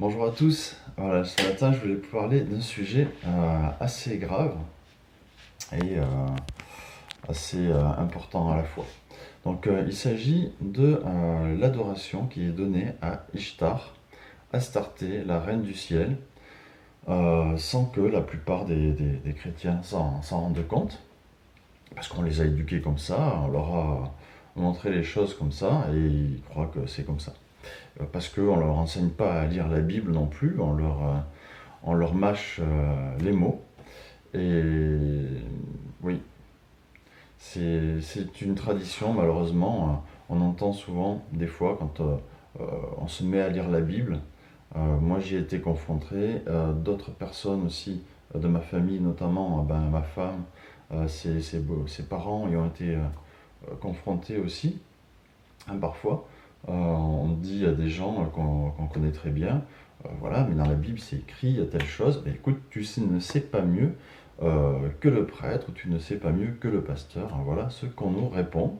Bonjour à tous. Voilà, ce matin, je voulais vous parler d'un sujet assez grave et assez important à la fois. Donc, il s'agit de l'adoration qui est donnée à Ishtar, Astarté, la reine du ciel, sans que la plupart des chrétiens s'en rendent compte, parce qu'on les a éduqués comme ça, on leur a montré les choses comme ça, et ils croient que c'est comme ça. Parce qu'on ne leur enseigne pas à lire la Bible non plus, on leur mâche les mots. Et oui, c'est une tradition, malheureusement. On entend souvent, des fois, quand on se met à lire la Bible, moi j'y ai été confronté, d'autres personnes aussi, de ma famille notamment, ma femme, ses parents y ont été confrontés aussi, hein, parfois. On dit à des gens qu'on connaît très bien, voilà, mais dans la Bible c'est écrit, il y a telle chose. Ben, écoute, ne sais pas mieux que le prêtre, ou tu ne sais pas mieux que le pasteur. Hein, voilà ce qu'on nous répond.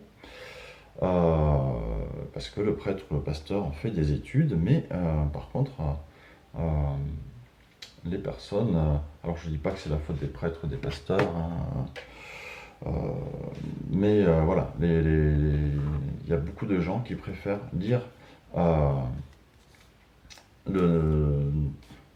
Euh, Parce que le prêtre ou le pasteur ont fait des études, mais par contre, euh, les personnes, alors je ne dis pas que c'est la faute des prêtres ou des pasteurs, hein, euh, mais voilà, il y a beaucoup de gens qui préfèrent lire euh, le,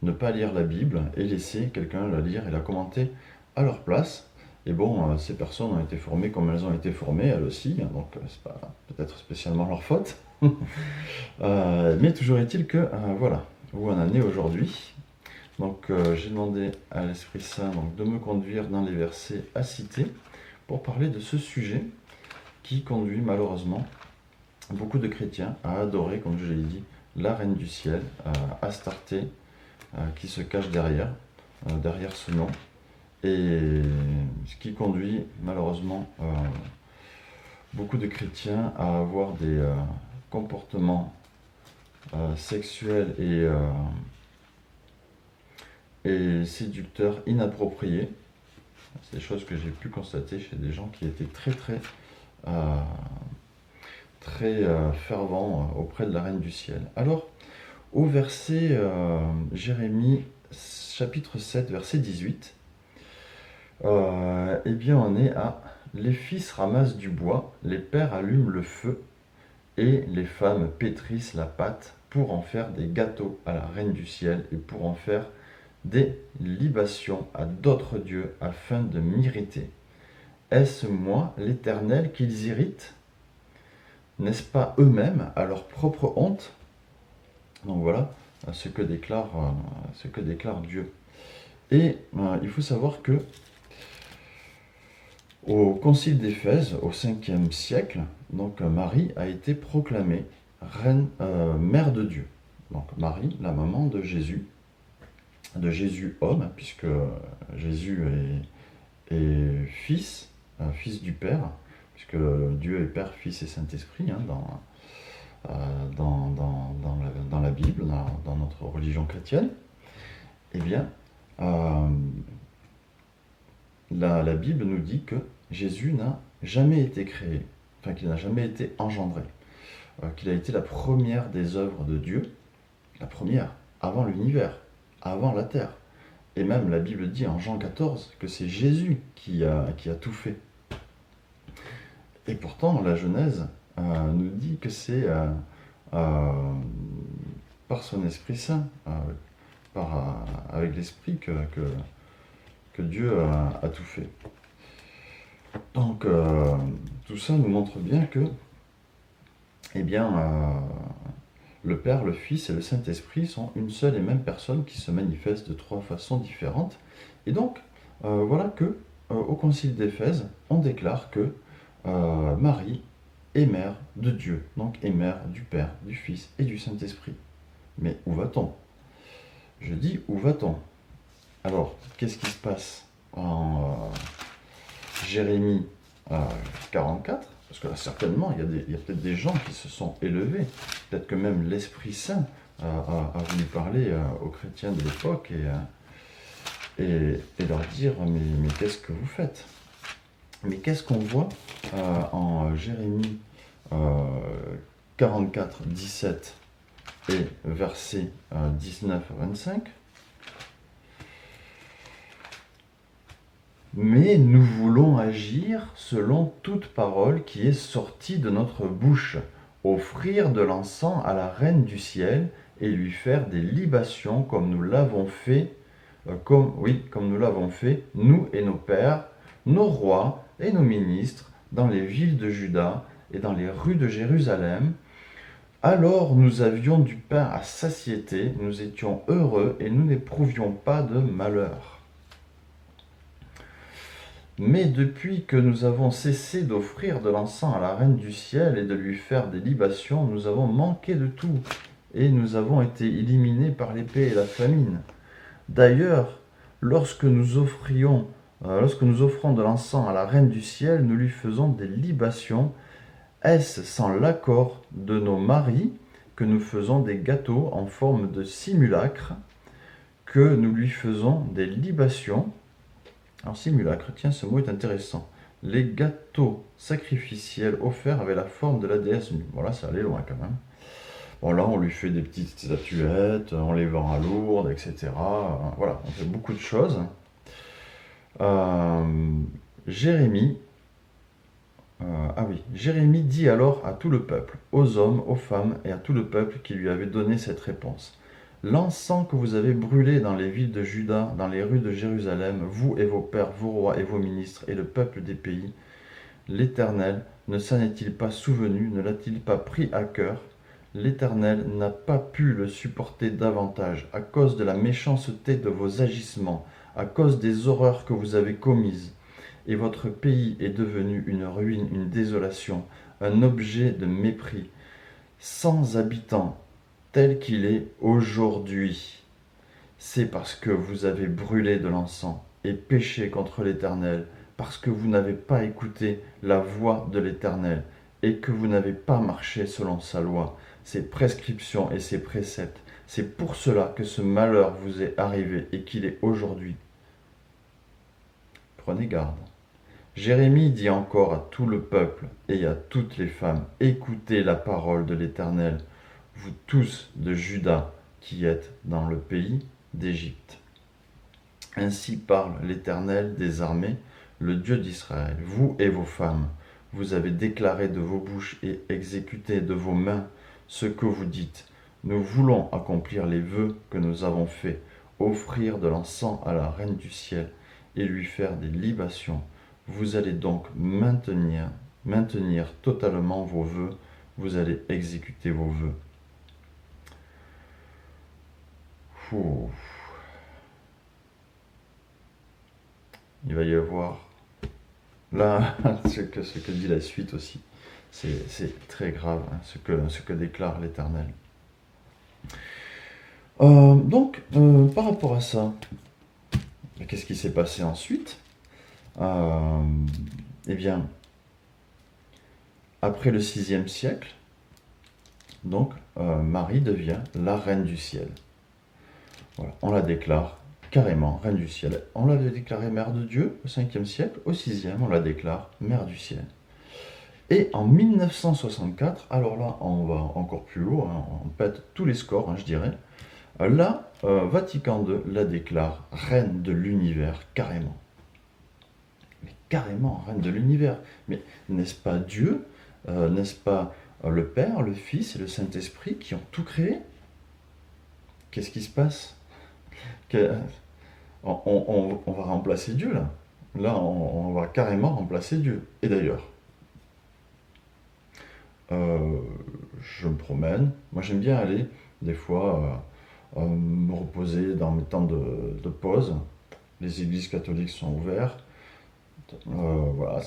ne pas lire la Bible et laisser quelqu'un la lire et la commenter à leur place. Et bon, ces personnes ont été formées comme elles ont été formées, elles aussi, hein, donc c'est pas peut-être spécialement leur faute. Mais toujours est-il que, voilà, où on en est aujourd'hui. Donc j'ai demandé à l'Esprit Saint de me conduire dans les versets à citer pour parler de ce sujet qui conduit malheureusement beaucoup de chrétiens à adorer, comme je l'ai dit, la reine du ciel, Astarté, qui se cache derrière ce nom, et ce qui conduit malheureusement beaucoup de chrétiens à avoir des comportements sexuels et séducteurs inappropriés. C'est des choses que j'ai pu constater chez des gens qui étaient euh, très fervents auprès de la reine du ciel. Alors, au verset Jérémie chapitre 7, verset 18, eh bien on est à les fils ramassent du bois, les pères allument le feu, et les femmes pétrissent la pâte pour en faire des gâteaux à la reine du ciel et pour en faire des libations à d'autres dieux afin de m'irriter. Est-ce moi, l'Éternel, qu'ils irritent? N'est-ce pas eux-mêmes à leur propre honte? Donc voilà ce que déclare Dieu. Et il faut savoir que au Concile d'Éphèse, au 5e siècle, donc Marie a été proclamée reine, mère de Dieu. Donc Marie, la maman de Jésus homme, puisque Jésus est fils, fils du Père, puisque Dieu est Père, Fils et Saint-Esprit, hein, dans la Bible, dans notre religion chrétienne. Eh bien, la Bible nous dit que Jésus n'a jamais été créé, enfin qu'il n'a jamais été engendré, qu'il a été la première des œuvres de Dieu, la première, avant l'univers, avant la terre. Et même la Bible dit en Jean 14 que c'est Jésus qui a tout fait. Et pourtant, la Genèse nous dit que c'est par son Esprit Saint, avec l'Esprit que Dieu a tout fait. Donc, tout ça nous montre bien que, eh bien, le Père, le Fils et le Saint-Esprit sont une seule et même personne qui se manifeste de trois façons différentes. Et donc, voilà que, au Concile d'Éphèse, on déclare que Marie est mère de Dieu, donc est mère du Père, du Fils et du Saint-Esprit. Mais où va-t-on? Je dis, où va-t-on? Alors, qu'est-ce qui se passe en Jérémie 44? Parce que là, certainement, il y a peut-être des gens qui se sont élevés. Peut-être que même l'Esprit Saint a voulu parler aux chrétiens de l'époque et leur dire, mais qu'est-ce que vous faites? Mais qu'est-ce qu'on voit en Jérémie 44, 17 et versets 19 à 25. Mais nous voulons agir selon toute parole qui est sortie de notre bouche, offrir de l'encens à la Reine du ciel et lui faire des libations comme nous l'avons fait, comme nous l'avons fait, nous et nos pères, nos rois et nos ministres, dans les villes de Juda et dans les rues de Jérusalem. Alors nous avions du pain à satiété, nous étions heureux et nous n'éprouvions pas de malheur. Mais depuis que nous avons cessé d'offrir de l'encens à la Reine du ciel et de lui faire des libations, nous avons manqué de tout, et nous avons été éliminés par l'épée et la famine. D'ailleurs, lorsque nous offrons de l'encens à la Reine du ciel, nous lui faisons des libations. Est-ce sans l'accord de nos maris que nous faisons des gâteaux en forme de simulacre, que nous lui faisons des libations? Alors simulacre, tiens, ce mot est intéressant. Les gâteaux sacrificiels offerts avaient la forme de la déesse nue. Bon là, ça allait loin quand même. Bon là, on lui fait des petites statuettes, on les vend à Lourdes, etc. Voilà, on fait beaucoup de choses. Jérémie Jérémie dit alors à tout le peuple, aux hommes, aux femmes et à tout le peuple qui lui avait donné cette réponse. L'encens que vous avez brûlé dans les villes de Juda, dans les rues de Jérusalem, vous et vos pères, vos rois et vos ministres et le peuple des pays, l'Éternel ne s'en est-il pas souvenu, ne l'a-t-il pas pris à cœur? L'Éternel n'a pas pu le supporter davantage à cause de la méchanceté de vos agissements, à cause des horreurs que vous avez commises. Et votre pays est devenu une ruine, une désolation, un objet de mépris, sans habitants, tel qu'il est aujourd'hui. C'est parce que vous avez brûlé de l'encens et péché contre l'Éternel, parce que vous n'avez pas écouté la voix de l'Éternel, et que vous n'avez pas marché selon sa loi, ses prescriptions et ses préceptes. C'est pour cela que ce malheur vous est arrivé et qu'il est aujourd'hui. Prenez garde. Jérémie dit encore à tout le peuple et à toutes les femmes, écoutez la parole de l'Éternel, vous tous de Juda qui êtes dans le pays d'Égypte. Ainsi parle l'Éternel des armées, le Dieu d'Israël. Vous et vos femmes, vous avez déclaré de vos bouches et exécuté de vos mains ce que vous dites. Nous voulons accomplir les vœux que nous avons faits, offrir de l'encens à la Reine du ciel et lui faire des libations. Vous allez donc maintenir totalement vos vœux, vous allez exécuter vos vœux. Ouh. Il va y avoir là ce que dit la suite aussi. C'est très grave hein, ce que déclare l'Éternel. Par rapport à ça, qu'est-ce qui s'est passé ensuite? Eh bien, après le VIe siècle, donc Marie devient la reine du ciel. Voilà, on la déclare carrément reine du ciel. On l'avait déclarée mère de Dieu au 5e siècle, au 6e, on la déclare mère du ciel. Et en 1964, alors là, on va encore plus haut, hein, on pète tous les scores, hein, je dirais. Là, Vatican II la déclare reine de l'univers, carrément. Mais carrément, reine de l'univers. Mais n'est-ce pas Dieu, n'est-ce pas le Père, le Fils et le Saint-Esprit qui ont tout créé? Qu'est-ce qui se passe? On va remplacer Dieu là. Là, on va carrément remplacer Dieu. Et d'ailleurs, je me promène. Moi, j'aime bien aller, des fois, me reposer dans mes temps de pause. Les églises catholiques sont ouvertes. Voilà,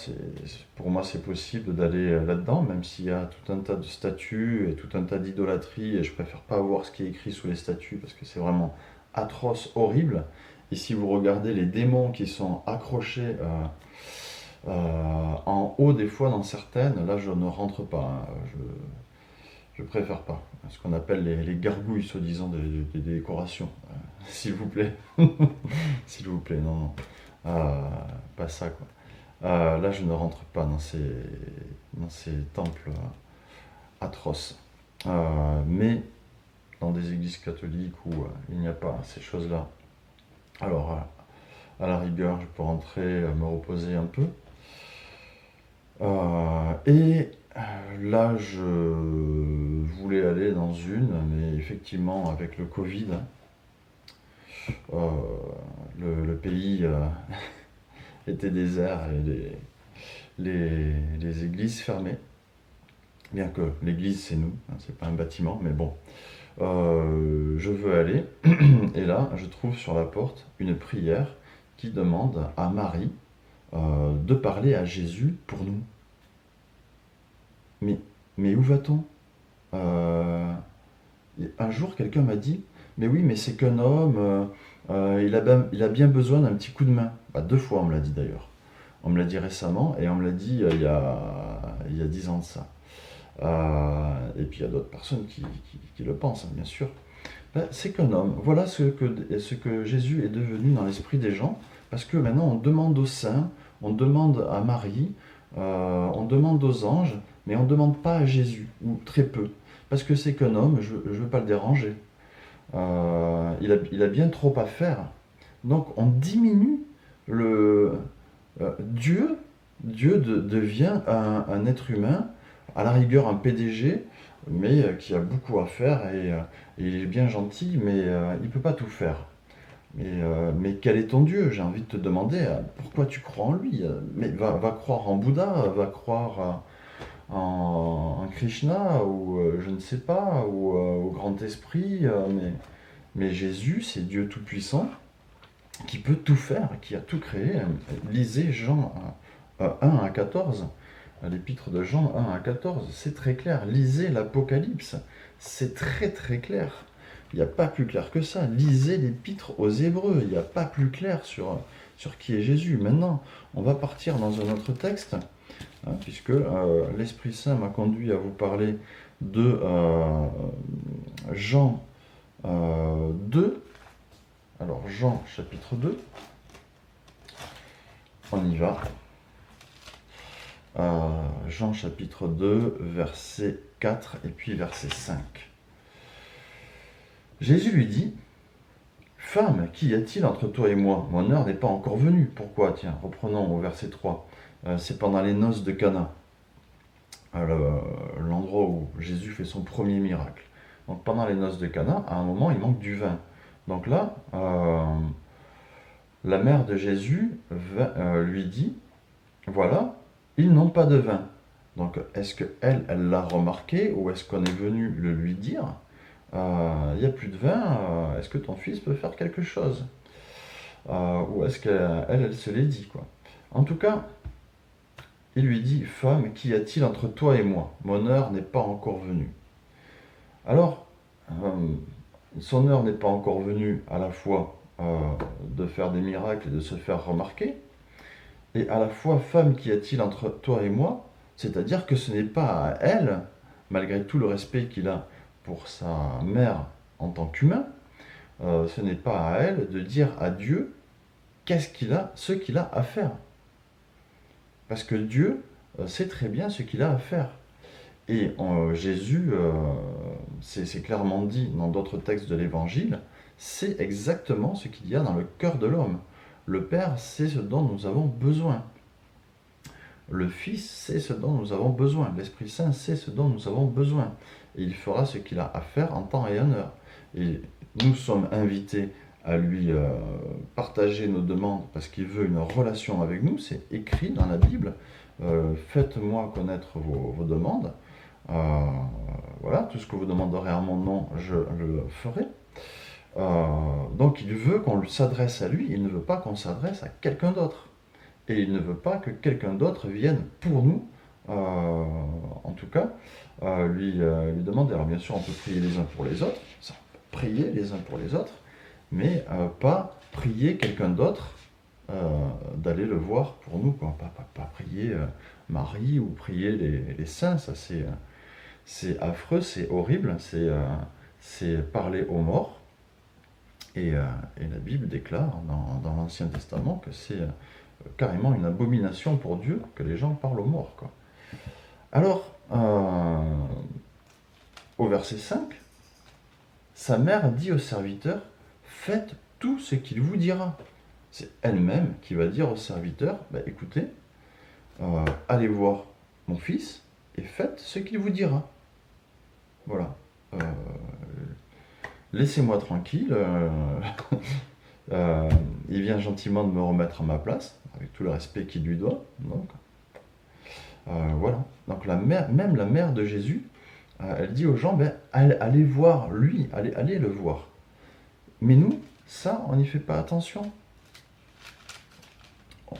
pour moi, c'est possible d'aller là-dedans, même s'il y a tout un tas de statues et tout un tas d'idolâtries. Et je préfère pas voir ce qui est écrit sous les statues parce que c'est vraiment atroce, horrible. Et si vous regardez les démons qui sont accrochés en haut des fois dans certaines, là je ne rentre pas, hein. Je préfère pas. Ce qu'on appelle les gargouilles, soi-disant, des décorations. S'il vous plaît. S'il vous plaît, non, non. Pas ça, quoi. Là, je ne rentre pas dans ces temples atroces. Mais dans des églises catholiques où il n'y a pas ces choses-là. Alors, à la rigueur, je peux rentrer, me reposer un peu. Et là, je voulais aller dans une, mais effectivement, avec le Covid, euh, le pays était désert et les églises fermées. Bien que l'église, c'est nous, hein, c'est pas un bâtiment, mais bon. Je veux aller, et là, je trouve sur la porte une prière qui demande à Marie de parler à Jésus pour nous. Mais, mais où va-t-on? Euh, un jour, quelqu'un m'a dit, mais oui, mais c'est qu'un homme, il a bien besoin d'un petit coup de main. Bah, 2 fois, on me l'a dit d'ailleurs. On me l'a dit récemment, et on me l'a dit il y a 10 ans de ça. Et puis il y a d'autres personnes qui le pensent, hein, bien sûr. Ben, c'est qu'un homme. Voilà ce que Jésus est devenu dans l'esprit des gens, parce que maintenant on demande aux saints, on demande à Marie, on demande aux anges, mais on ne demande pas à Jésus, ou très peu, parce que c'est qu'un homme, je ne veux pas le déranger. Il a bien trop à faire. Donc on diminue le Dieu. Dieu devient un être humain, à la rigueur un PDG, mais qui a beaucoup à faire et il est bien gentil, mais il ne peut pas tout faire. Mais quel est ton Dieu? J'ai envie de te demander, pourquoi tu crois en lui? Mais va croire en Bouddha, va croire en Krishna, ou je ne sais pas, ou au grand esprit, mais Jésus, c'est Dieu Tout-Puissant, qui peut tout faire, qui a tout créé. Lisez Jean 1 à 14, l'épître de Jean 1 à 14, c'est très clair. Lisez l'Apocalypse, c'est très très clair. Il n'y a pas plus clair que ça. Lisez l'épître aux Hébreux, il n'y a pas plus clair sur qui est Jésus. Maintenant, on va partir dans un autre texte, hein, puisque l'Esprit Saint m'a conduit à vous parler de Jean 2. Alors Jean chapitre 2, on y va. Jean chapitre 2, verset 4 et puis verset 5. Jésus lui dit, « Femme, qu'y a-t-il entre toi et moi? Mon heure n'est pas encore venue. » Pourquoi? Tiens, reprenons au verset 3. C'est pendant les noces de Cana, l'endroit où Jésus fait son premier miracle. Donc pendant les noces de Cana, à un moment, il manque du vin. Donc là, la mère de Jésus lui dit, voilà, ils n'ont pas de vin. Donc est-ce qu'elle l'a remarqué ou est-ce qu'on est venu le lui dire? Il n'y a plus de vin, est-ce que ton fils peut faire quelque chose? Ou est-ce qu'elle se l'est dit, quoi. En tout cas, il lui dit, femme, qu'y a-t-il entre toi et moi? Mon heure n'est pas encore venue. Alors, son heure n'est pas encore venue à la fois de faire des miracles et de se faire remarquer, et à la fois, femme, qu'y a-t-il entre toi et moi? C'est-à-dire que ce n'est pas à elle, malgré tout le respect qu'il a pour sa mère en tant qu'humain, ce n'est pas à elle de dire à Dieu ce qu'il a à faire. Parce que Dieu sait très bien ce qu'il a à faire. Et Jésus, c'est clairement dit dans d'autres textes de l'Évangile, c'est exactement ce qu'il y a dans le cœur de l'homme. Le Père sait ce dont nous avons besoin. Le Fils sait ce dont nous avons besoin. L'Esprit Saint sait ce dont nous avons besoin. Et il fera ce qu'il a à faire en temps et en heure. Et nous sommes invités à lui partager nos demandes parce qu'il veut une relation avec nous. C'est écrit dans la Bible. Faites-moi connaître vos demandes. Voilà, tout ce que vous demanderez en mon nom, je le ferai. Donc il veut qu'on s'adresse à lui, il ne veut pas qu'on s'adresse à quelqu'un d'autre. Et il ne veut pas que quelqu'un d'autre vienne pour nous, en tout cas, lui demander. Alors bien sûr, on peut prier les uns pour les autres, ça, prier les uns pour les autres, mais pas prier quelqu'un d'autre d'aller le voir pour nous, quoi. Pas prier Marie ou prier les saints, ça c'est affreux, c'est horrible, c'est parler aux morts. Et la Bible déclare dans l'Ancien Testament que c'est carrément une abomination pour Dieu que les gens parlent aux morts, quoi. Alors, au verset 5, sa mère dit au serviteur, faites tout ce qu'il vous dira. C'est elle-même qui va dire au serviteur, bah, écoutez, allez voir mon fils et faites ce qu'il vous dira. Voilà. Euh, Laissez-moi tranquille. Il vient gentiment de me remettre à ma place, avec tout le respect qu'il lui doit. Donc, voilà. Donc même la mère de Jésus, elle dit aux gens, ben, allez voir lui, allez le voir. Mais nous, ça, on n'y fait pas attention.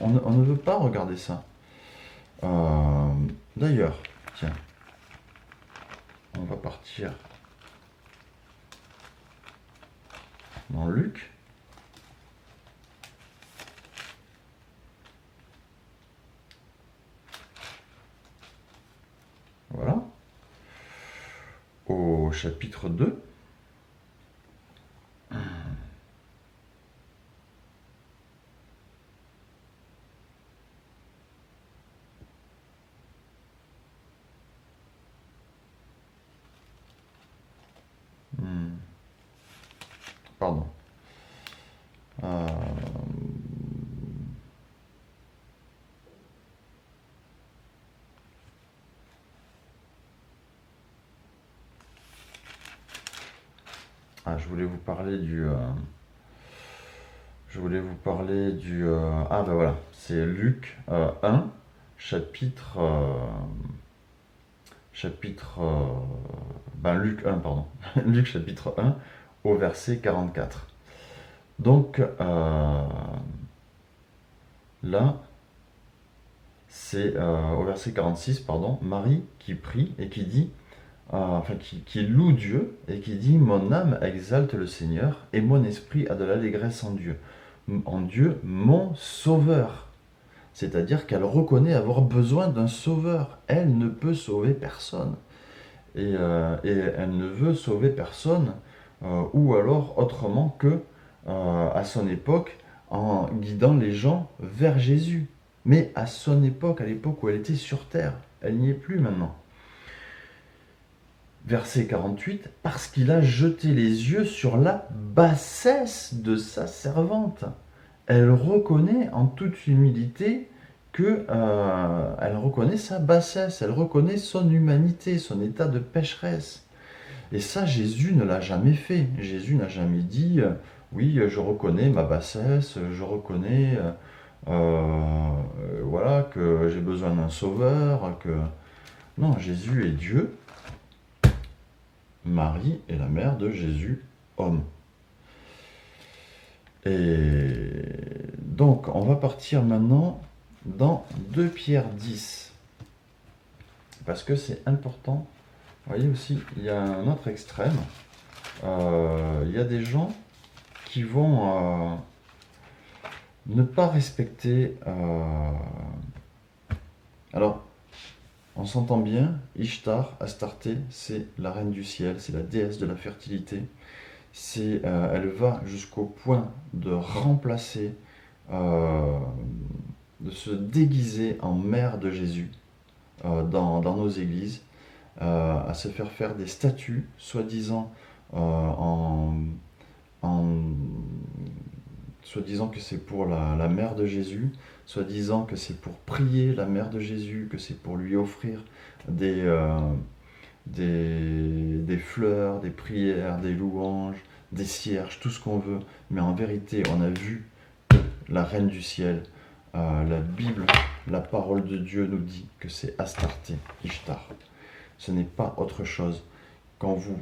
On ne veut pas regarder ça. D'ailleurs, tiens, on va partir dans Luc. Voilà. Au chapitre 2. Pardon. Euh, je voulais vous parler du. Ah ben voilà, c'est Luc 1, chapitre. Luc 1, pardon. Luc chapitre 1, au verset 44. Donc là, c'est au verset 46, pardon, Marie qui prie et qui dit, qui loue Dieu et qui dit, mon âme exalte le Seigneur et mon esprit a de l'allégresse en Dieu, mon sauveur. C'est-à-dire qu'elle reconnaît avoir besoin d'un sauveur. Elle ne peut sauver personne. Et elle ne veut sauver personne, ou alors autrement que, à son époque, en guidant les gens vers Jésus. Mais à son époque, à l'époque où elle était sur terre, elle n'y est plus maintenant. Verset 48, parce qu'il a jeté les yeux sur la bassesse de sa servante. Elle reconnaît en toute humilité que elle reconnaît sa bassesse, elle reconnaît son humanité, son état de pécheresse. Et ça, Jésus ne l'a jamais fait. Jésus n'a jamais dit oui, je reconnais ma bassesse, je reconnais voilà, que j'ai besoin d'un sauveur, que. Non, Jésus est Dieu. Marie est la mère de Jésus, homme. Et donc, on va partir maintenant dans 2 Pierre 10. Parce que c'est important. Vous voyez aussi, il y a un autre extrême. Il y a des gens qui vont ne pas respecter. Alors, on s'entend bien, Ishtar, Astarté, c'est la reine du ciel, c'est la déesse de la fertilité. Elle va jusqu'au point de remplacer, de se déguiser en mère de Jésus dans nos églises, à se faire des statues, soi-disant soi-disant que c'est pour la mère de Jésus, soi-disant que c'est pour prier la mère de Jésus, que c'est pour lui offrir des fleurs, des prières, des louanges, des cierges, tout ce qu'on veut. Mais en vérité, on a vu que la reine du ciel, la Bible, la parole de Dieu nous dit que c'est Astarté, Ishtar. Ce n'est pas autre chose. Quand vous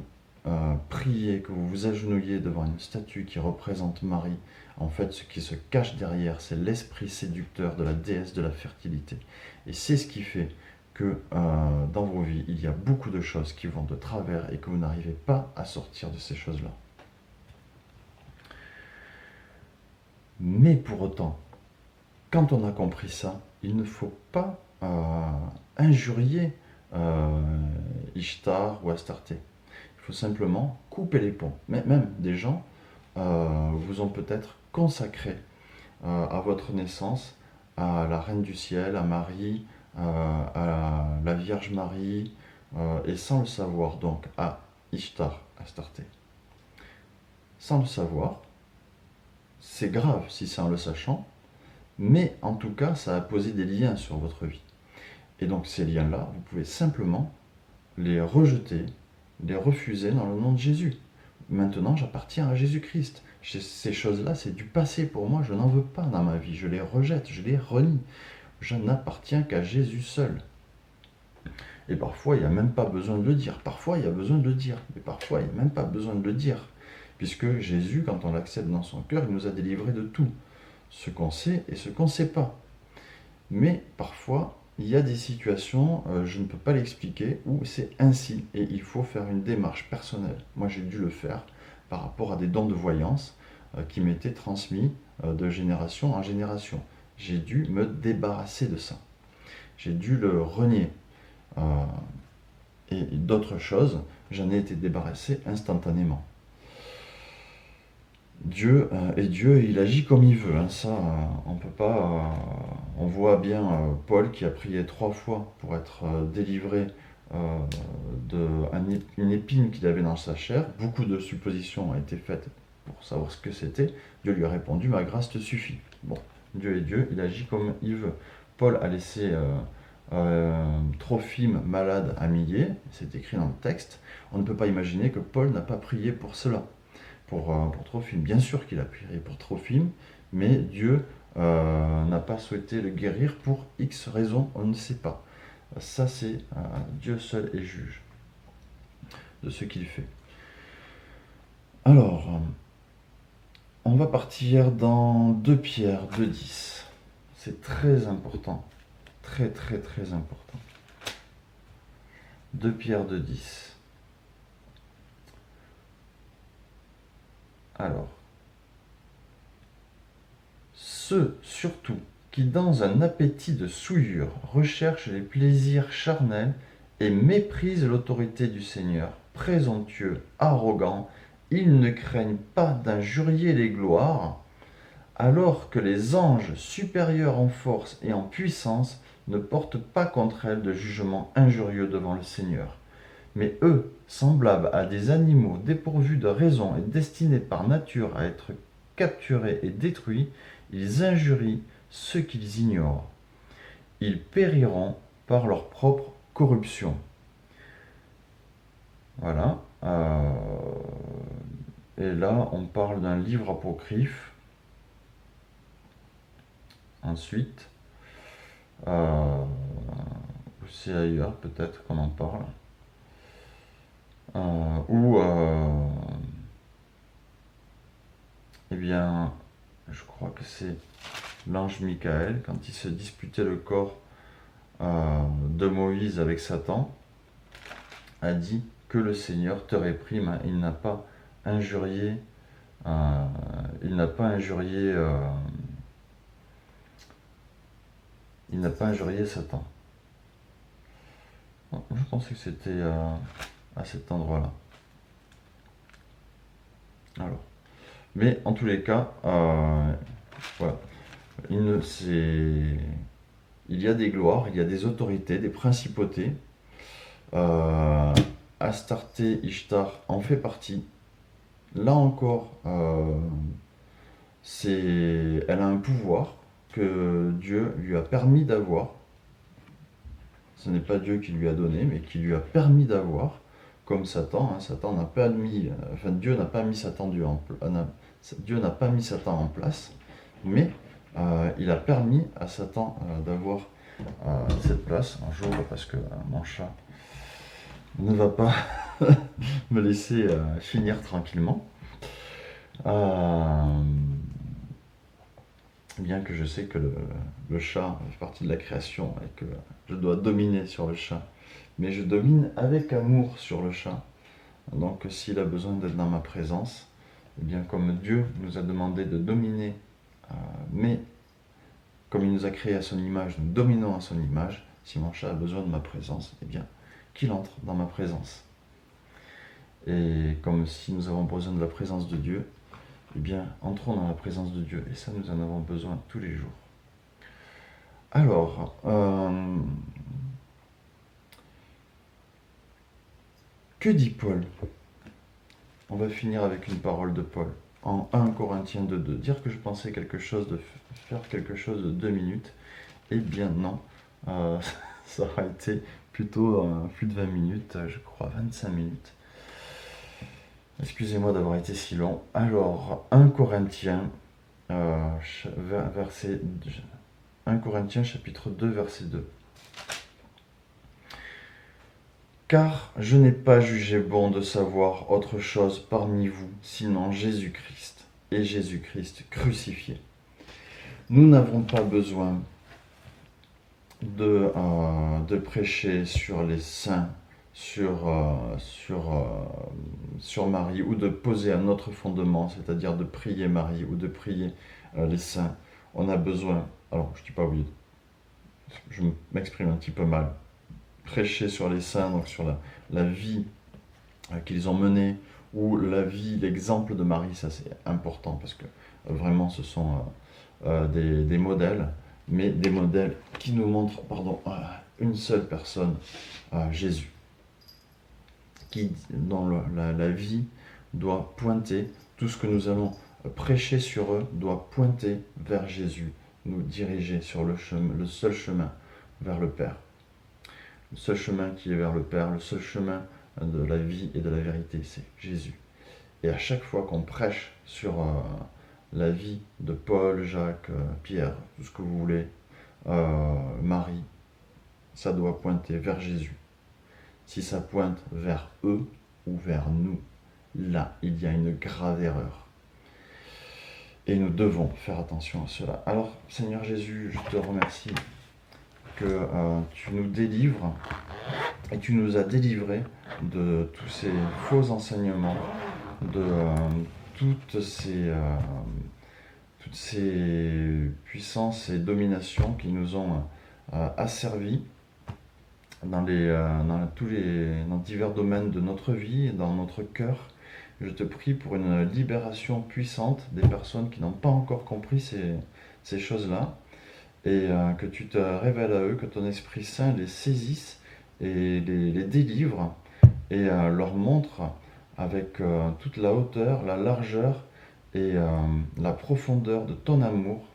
priez, que vous vous agenouillez devant une statue qui représente Marie, en fait, ce qui se cache derrière, c'est l'esprit séducteur de la déesse de la fertilité. Et c'est ce qui fait que dans vos vies, il y a beaucoup de choses qui vont de travers et que vous n'arrivez pas à sortir de ces choses-là. Mais pour autant, quand on a compris ça, il ne faut pas injurier Ishtar ou Astarté. Il faut simplement couper les ponts. Mais même des gens vous ont peut-être consacré à votre naissance à la Reine du Ciel, à Marie, à la Vierge Marie, et sans le savoir donc à Ishtar, Astarté. sans le savoir. C'est grave si c'est en le sachant, mais en tout cas, ça a posé des liens sur votre vie. Et donc ces liens-là, vous pouvez simplement les rejeter, les refuser dans le nom de Jésus. Maintenant, j'appartiens à Jésus-Christ. Ces choses-là, c'est du passé pour moi, je n'en veux pas dans ma vie, je les rejette, je les renie. Je n'appartiens qu'à Jésus seul. Et parfois, il n'y a même pas besoin de le dire. Parfois, il y a besoin de le dire. Mais parfois, il n'y a même pas besoin de le dire. Puisque Jésus, quand on l'accepte dans son cœur, il nous a délivrés de tout. Ce qu'on sait et ce qu'on ne sait pas. Mais parfois, il y a des situations, je ne peux pas l'expliquer, où c'est ainsi. Et il faut faire une démarche personnelle. Moi, j'ai dû le faire par rapport à des dons de voyance qui m'étaient transmis de génération en génération. J'ai dû me débarrasser de ça. J'ai dû le renier. Et d'autres choses, j'en ai été débarrassé instantanément. Dieu, il agit comme il veut. Hein, ça, on peut pas. On voit bien Paul qui a prié 3 fois pour être délivré d'une épine qu'il avait dans sa chair. Beaucoup de suppositions ont été faites pour savoir ce que c'était. Dieu lui a répondu, ma grâce te suffit. Bon, Dieu est Dieu, il agit comme il veut. Paul a laissé Trophime malade à Milet, c'est écrit dans le texte. On ne peut pas imaginer que Paul n'a pas prié pour cela. Pour Trophime. Bien sûr qu'il a prié pour Trophime, mais Dieu n'a pas souhaité le guérir pour X raisons, on ne sait pas. Ça, c'est Dieu seul est juge de ce qu'il fait. Alors, on va partir dans 2 Pierre 2,10. C'est très important. Très, très, très important. 2 Pierre 2,10. Alors, ceux surtout qui, dans un appétit de souillure, recherchent les plaisirs charnels et méprisent l'autorité du Seigneur, présomptueux, arrogants, ils ne craignent pas d'injurier les gloires, alors que les anges supérieurs en force et en puissance ne portent pas contre elles de jugement injurieux devant le Seigneur. Mais eux, semblables à des animaux dépourvus de raison et destinés par nature à être capturés et détruits, ils injurient ceux qu'ils ignorent. Ils périront par leur propre corruption. Voilà. Et là, on parle d'un livre apocryphe. Ensuite, c'est ailleurs peut-être qu'on en parle. Eh bien, je crois que c'est l'ange Michael, quand il se disputait le corps de Moïse avec Satan, a dit que le Seigneur te réprime. Il n'a pas injurié, il n'a pas injurié Satan. Je pensais que c'était à cet endroit-là. Alors, mais en tous les cas, voilà. Il y a des gloires, il y a des autorités, des principautés. Astarté, Ishtar en fait partie. Là encore, elle a un pouvoir que Dieu lui a permis d'avoir. Ce n'est pas Dieu qui lui a donné, mais qui lui a permis d'avoir, comme Satan. Hein. Satan n'a pas mis, Dieu n'a pas mis Dieu n'a pas mis Satan en place, mais il a permis à Satan d'avoir cette place. Un jour, parce que mon chat ne va pas me laisser finir tranquillement. Bien que je sais que le chat fait partie de la création et que je dois dominer sur le chat. Mais je domine avec amour sur le chat. Donc s'il a besoin d'être dans ma présence, eh bien comme Dieu nous a demandé de dominer, mais comme il nous a créé à son image, nous dominons à son image, si mon chat a besoin de ma présence, eh bien qu'il entre dans ma présence. Et comme si nous avons besoin de la présence de Dieu, eh bien, entrons dans la présence de Dieu. Et ça, nous en avons besoin tous les jours. Alors, que dit Paul ? On va finir avec une parole de Paul en 1 Corinthiens 2:2. Dire que je pensais faire quelque chose de 2 minutes, eh bien non, Euh, ça aura été plutôt plus de 20 minutes, je crois 25 minutes. Excusez-moi d'avoir été si long. Alors, 1 Corinthiens, verset, 1 Corinthiens chapitre 2, verset 2. Car je n'ai pas jugé bon de savoir autre chose parmi vous, sinon Jésus-Christ, et Jésus-Christ crucifié. Nous n'avons pas besoin de prêcher sur les saints, sur Marie, ou de poser un autre fondement, c'est-à-dire de prier Marie ou de prier les saints. On a besoin, alors je ne dis pas oui, je m'exprime un petit peu mal, prêcher sur les saints, donc sur la vie qu'ils ont menée, ou la vie, l'exemple de Marie, ça c'est important, parce que vraiment ce sont des modèles, mais des modèles qui nous montrent une seule personne, Jésus, qui dans la vie doit pointer, tout ce que nous allons prêcher sur eux doit pointer vers Jésus, nous diriger sur le seul chemin vers le Père. Le seul chemin qui est vers le Père, le seul chemin de la vie et de la vérité, c'est Jésus. Et à chaque fois qu'on prêche sur la vie de Paul, Jacques, Pierre, tout ce que vous voulez, Marie, ça doit pointer vers Jésus. Si ça pointe vers eux ou vers nous, là, il y a une grave erreur. Et nous devons faire attention à cela. Alors, Seigneur Jésus, je te remercie que tu nous délivres et tu nous as délivrés de tous ces faux enseignements, de toutes ces puissances et dominations qui nous ont asservis dans divers domaines de notre vie et dans notre cœur. Je te prie pour une libération puissante des personnes qui n'ont pas encore compris ces choses-là, et que tu te révèles à eux, que ton Esprit Saint les saisisse et les délivre, et leur montre avec toute la hauteur, la largeur et la profondeur de ton amour,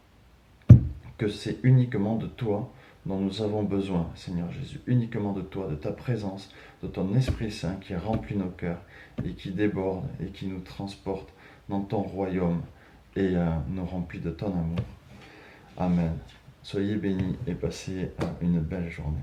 que c'est uniquement de toi dont nous avons besoin, Seigneur Jésus, uniquement de toi, de ta présence, de ton Esprit Saint qui remplit nos cœurs et qui déborde et qui nous transporte dans ton royaume et nous remplit de ton amour. Amen. Soyez bénis et passez une belle journée.